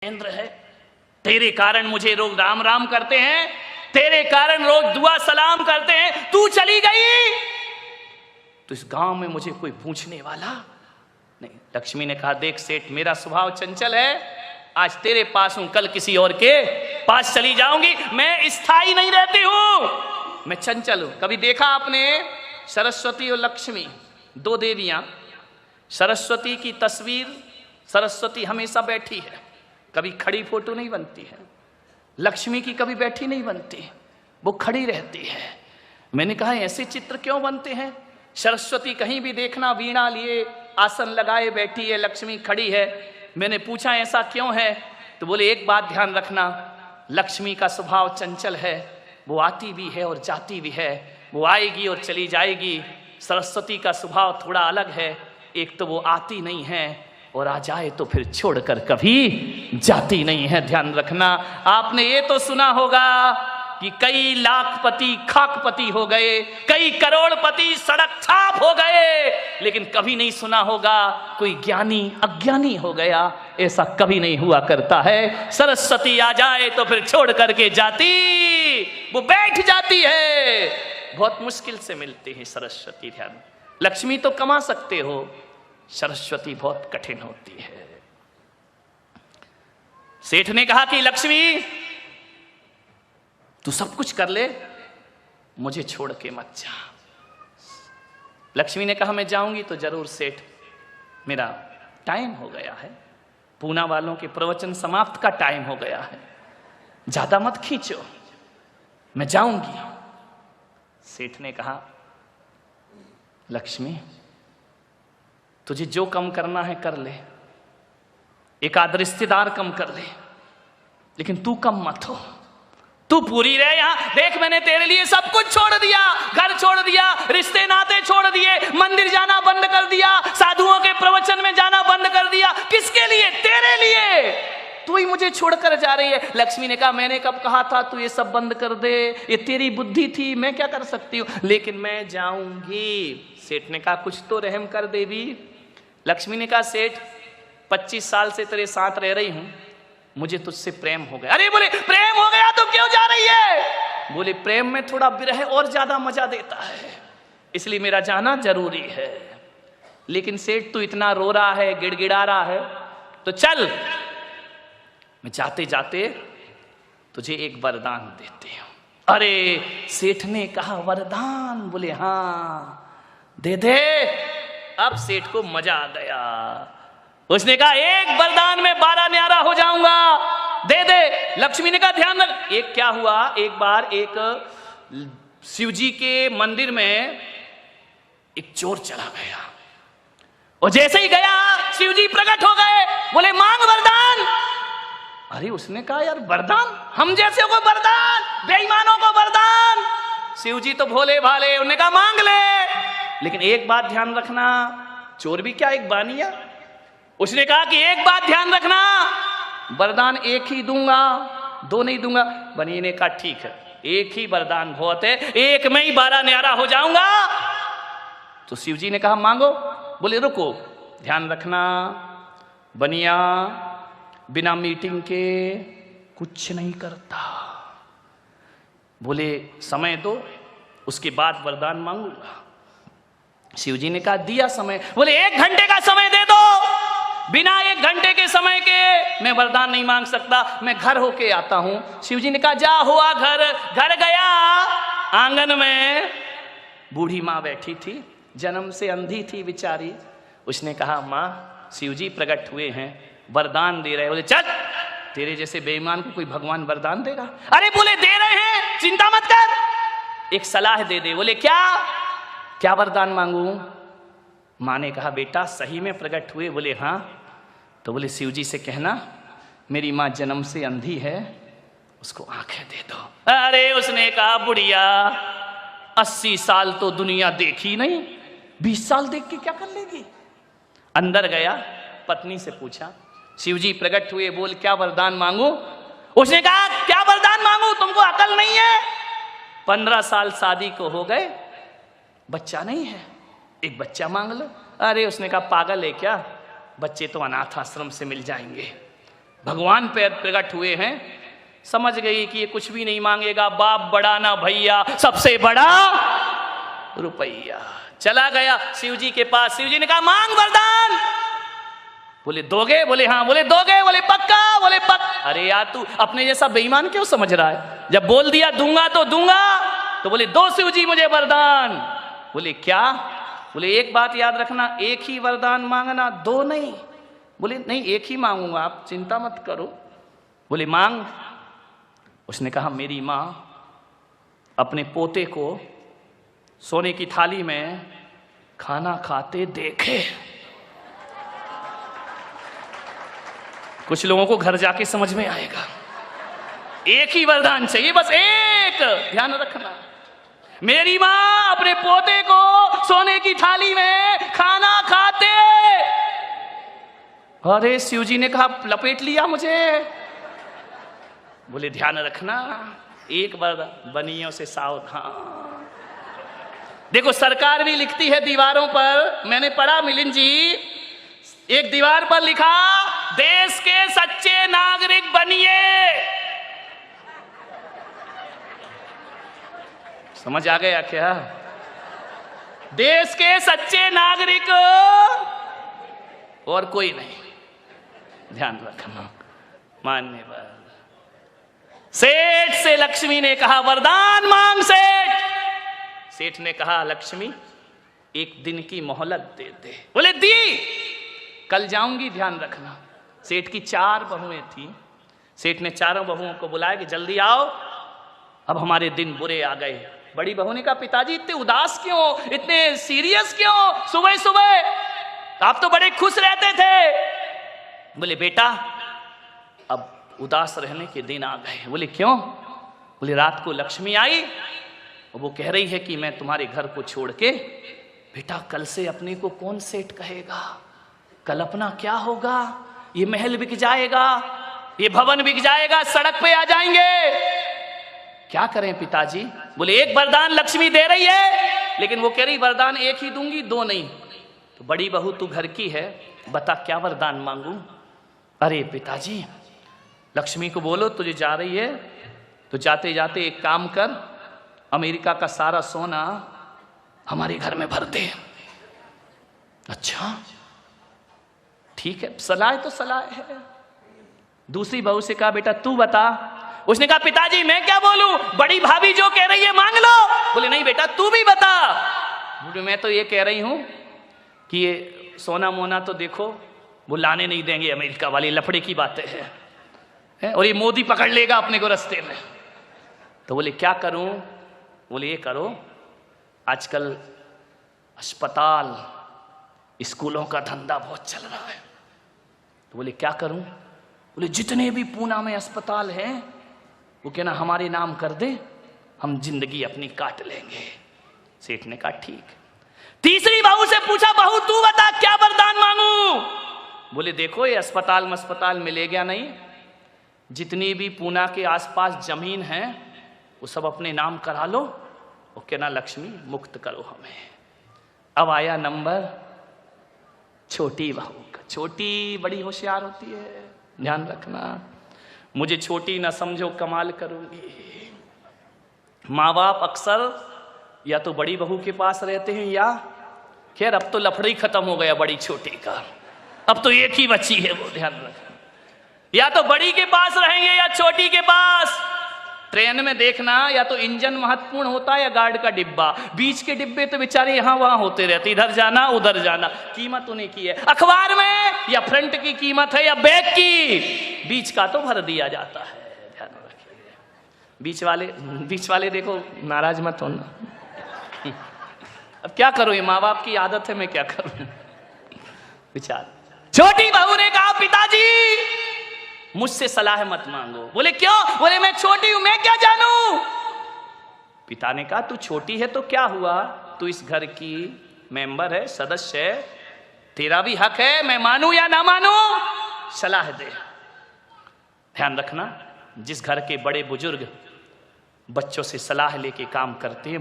इंद्र है, तेरे कारण मुझे लोग राम राम करते हैं, तेरे कारण लोग दुआ सलाम करते हैं, तू चली गई तो इस गांव में मुझे कोई पूछने वाला नहीं। लक्ष्मी ने कहा, देख सेठ, मेरा स्वभाव चंचल है, आज तेरे पास हूं, कल किसी और के पास चली जाऊंगी। मैं स्थायी नहीं रहती हूं, मैं चंचल हूं। कभी देखा आपने सरस्वती और लक्ष्मी, दो देवियां, सरस्वती की तस्वीर, सरस्वती हमेशा बैठी है, कभी खड़ी फोटो नहीं बनती है। लक्ष्मी की कभी बैठी नहीं बनती, वो खड़ी रहती है। मैंने कहा ऐसे चित्र क्यों बनते हैं? सरस्वती कहीं भी देखना वीणा लिए आसन लगाए बैठी है, लक्ष्मी खड़ी है। मैंने पूछा ऐसा क्यों है? तो बोले एक बात ध्यान रखना, लक्ष्मी का स्वभाव चंचल है, वो आती भी है और जाती भी है, वो आएगी और चली जाएगी। सरस्वती का स्वभाव थोड़ा अलग है, एक तो वो आती नहीं है और आ जाए तो फिर छोड़कर कभी जाती नहीं है। ध्यान रखना। आपने ये तो सुना होगा कि कई लाखपति खाकपति हो गए, कई करोड़पति सड़क छाप हो गए, लेकिन कभी नहीं सुना होगा कोई ज्ञानी अज्ञानी हो गया। ऐसा कभी नहीं हुआ करता है। सरस्वती आ जाए तो फिर छोड़ करके जाती, वो बैठ जाती है। बहुत मुश्किल से मिलती है सरस्वती। ध्यान, लक्ष्मी तो कमा सकते हो, सरस्वती बहुत कठिन होती है। सेठ ने कहा कि लक्ष्मी तू सब कुछ कर ले, मुझे छोड़ के मत जा। लक्ष्मी ने कहा मैं जाऊंगी तो जरूर सेठ, मेरा टाइम हो गया है, पूना वालों के प्रवचन समाप्त का टाइम हो गया है, ज्यादा मत खींचो, मैं जाऊंगी। सेठ ने कहा लक्ष्मी तुझे जो कम करना है कर ले, एक आध रिश्तेदार कम कर ले, लेकिन तू कम मत हो, तू पूरी रह यहां। देख मैंने तेरे लिए सब कुछ छोड़ दिया, घर छोड़ दिया, रिश्ते नाते छोड़ दिए, मंदिर जाना बंद कर दिया, साधुओं के प्रवचन में जाना बंद कर दिया। किसके लिए? तेरे लिए। तू ही मुझे छोड़कर जा रही है। लक्ष्मी ने कहा मैंने कब कहा था तू ये सब बंद कर दे, ये तेरी बुद्धि थी, मैं क्या कर सकती हूं, लेकिन मैं जाऊंगी। सेठ ने कहा कुछ तो रहम कर देवी। लक्ष्मी ने कहा सेठ 25 साल से तेरे साथ रह रही हूं, मुझे तुझसे प्रेम हो गया। अरे बोले प्रेम हो गया तो क्यों जा रही है? बोले प्रेम में थोड़ा विरह और ज्यादा मजा देता है, इसलिए मेरा जाना जरूरी है। लेकिन सेठ तू इतना रो रहा है, गिड़गिड़ा रहा है, तो चल मैं जाते जाते तुझे एक वरदान देती हूं। अरे सेठ ने कहा वरदान? बोले हाँ दे दे। अब सेठ को मजा आ गया। उसने कहा एक वरदान में 12 न्यारा हो जाऊंगा, दे दे। लक्ष्मी ने कहा ध्यान रख। एक क्या हुआ, एक बार एक शिव जी के मंदिर में एक चोर चला गया, और जैसे ही गया शिव जी प्रकट हो गए, बोले मांग वरदान। अरे उसने कहा यार वरदान, हम जैसे को वरदान, बेईमानों को वरदान। शिव जी तो भोले भाले, उन्होंने कहा मांग ले, लेकिन एक बात ध्यान रखना, चोर भी क्या एक बानिया। उसने कहा कि एक बात ध्यान रखना, वरदान एक ही दूंगा, दो नहीं दूंगा। बनी ने कहा ठीक है, एक ही वरदान बहुत है, एक में ही 12 न्यारा हो जाऊंगा। तो शिव जी ने कहा मांगो। बोले रुको, ध्यान रखना, बनिया बिना मीटिंग के कुछ नहीं करता। बोले समय दो, उसके बाद वरदान मांगूंगा। शिव जी ने कहा दिया समय। बोले 1 घंटे का समय दे दो, बिना 1 घंटे के समय के मैं वरदान नहीं मांग सकता, मैं घर होके आता हूं। शिव जी ने कहा जा हुआ घर। घर गया, आंगन में बूढ़ी माँ बैठी थी, जन्म से अंधी थी बेचारी। उसने कहा माँ शिव जी प्रकट हुए हैं, वरदान दे रहे। बोले चल, तेरे जैसे बेईमान को कोई भगवान वरदान देगा? अरे बोले दे रहे हैं, चिंता मत कर, एक सलाह दे दे। बोले क्या? क्या वरदान मांगू? माँ ने कहा बेटा सही में प्रकट हुए? बोले हाँ। तो बोले शिव जी से कहना मेरी माँ जन्म से अंधी है, उसको आंखें दे दो। अरे उसने कहा बुढ़िया 80 साल तो दुनिया देखी नहीं, 20 साल देख के क्या कर लेगी। अंदर गया, पत्नी से पूछा शिव जी प्रकट हुए, बोल क्या वरदान मांगू? उसने कहा क्या वरदान मांगू, तुमको अकल नहीं है? 15 साल शादी को हो गए, बच्चा नहीं है, एक बच्चा मांग लो। अरे उसने कहा पागल है क्या, बच्चे तो अनाथ आश्रम से मिल जाएंगे। भगवान पे प्रकट हुए हैं। समझ गई कि ये कुछ भी नहीं मांगेगा, बाप बड़ा ना भैया, सबसे बड़ा रुपया। चला गया शिव जी के पास। शिव जी ने कहा मांग वरदान। बोले दोगे? बोले हाँ। बोले दोगे? बोले पक्का? बोले पक्का। अरे यार तू अपने जैसा बेईमान क्यों समझ रहा है? जब बोल दिया दूंगा तो दूंगा। तो बोले दो शिव जी मुझे वरदान। बोले क्या? बोले एक बात याद रखना, एक ही वरदान मांगना, दो नहीं। बोले नहीं एक ही मांगूंगा, आप चिंता मत करो। बोले मांग। उसने कहा मेरी माँ अपने पोते को सोने की थाली में खाना खाते देखे। कुछ लोगों को घर जाके समझ में आएगा। एक ही वरदान चाहिए, बस एक, ध्यान रखना। मेरी मां अपने पोते को सोने की थाली में खाना खाते। अरे शिव जी ने कहा लपेट लिया मुझे। बोले ध्यान रखना, एक वरदान, बनियों से सावधान। देखो सरकार भी लिखती है दीवारों पर, मैंने पढ़ा मिलिंद जी, एक दीवार पर लिखा देश के सच्चे नागरिक बनिए। समझ आ गया क्या? देश के सच्चे नागरिक और कोई नहीं, ध्यान रखना। मान्यवर सेठ से लक्ष्मी ने कहा वरदान मांग। सेठ ने कहा लक्ष्मी एक दिन की मोहलत दे दे। बोले दी, कल जाऊंगी, ध्यान रखना। सेठ की 4 बहुएं थी। सेठ ने चारों बहुओं को बुलाया कि जल्दी आओ, अब हमारे दिन बुरे आ गए। बड़ी बहू ने कहा पिताजी इतने उदास क्यों, इतने सीरियस क्यों सुबह सुबह? आप तो बड़े खुश रहते थे। बोले बेटा अब उदास रहने के दिन आ गए। बोले क्यों? बोले रात को लक्ष्मी आई और वो कह रही है कि मैं तुम्हारे घर को छोड़ के, बेटा कल से अपने को कौन सेठ कहेगा, कल अपना क्या होगा, ये महल बिक जाएगा, ये भवन बिक जाएगा, सड़क पे आ जाएंगे, क्या करें पिताजी? बोले एक वरदान लक्ष्मी दे रही है, लेकिन वो कह रही वरदान एक ही दूंगी, दो नहीं। तो बड़ी बहू तू घर की है, बता क्या वरदान मांगू? अरे पिताजी लक्ष्मी को बोलो तुझे जा रही है तो जाते जाते एक काम कर, अमेरिका का सारा सोना हमारे घर में भर दे। अच्छा ठीक है, सलाह तो सलाह है। दूसरी बहू से कहा बेटा तू बता। उसने कहा पिताजी मैं क्या बोलूं, बड़ी भाभी जो कह रही है मांग लो। बोले नहीं बेटा तू भी बता। बोले मैं तो ये कह रही हूं कि ये सोना मोना तो देखो वो लाने नहीं देंगे, अमेरिका वाली लफड़े की बातें हैं, और ये मोदी पकड़ लेगा अपने को रास्ते में। तो बोले क्या करूं? बोले ये करो, आजकल अस्पताल स्कूलों का धंधा बहुत चल रहा है। तो बोले क्या करूं? बोले जितने भी पूना में अस्पताल हैं वो कहना हमारे नाम कर दे, हम जिंदगी अपनी काट लेंगे। सेठ ने कहा ठीक। तीसरी बहू से पूछा बहू तू बता क्या वरदान मांगू? बोले देखो ये अस्पताल मिलेगा नहीं, जितनी भी पूना के आसपास जमीन है वो सब अपने नाम करा लो, वो कहना लक्ष्मी मुक्त करो हमें। अब आया नंबर छोटी बहू का। छोटी बड़ी होशियार होती है, ध्यान रखना। मुझे छोटी ना समझो कमाल करूंगी। माँ बाप अक्सर या तो बड़ी बहू के पास रहते हैं, या खैर अब तो लफड़ा ही खत्म हो गया बड़ी छोटी का, अब तो एक ही बच्ची है वो, ध्यान रखना। या तो बड़ी के पास रहेंगे या छोटी के पास। ट्रेन में देखना या तो इंजन महत्वपूर्ण होता है या गार्ड का डिब्बा, बीच के डिब्बे तो बेचारे यहाँ वहां होते रहते, इधर जाना उधर जाना, कीमत उन्हें की है। अखबार में या फ्रंट की कीमत है या बैक की, बीच का तो भर दिया जाता है, ध्यान रखिए। बीच वाले देखो नाराज मत होना। अब क्या करो, ये माँ बाप की आदत है, मैं क्या करूं। विचार। छोटी बहू ने कहा पिताजी मुझसे सलाह मत मांगो। बोले क्यों? बोले मैं छोटी हूं, मैं क्या जानूं। पिता ने कहा तू छोटी है तो क्या हुआ, तू इस घर की मेंबर है, सदस्य है, तेरा भी हक है, मैं मानूं या ना मानूं, सलाह दे। ध्यान रखना, जिस घर के बड़े बुजुर्ग बच्चों से सलाह लेके काम करते हैं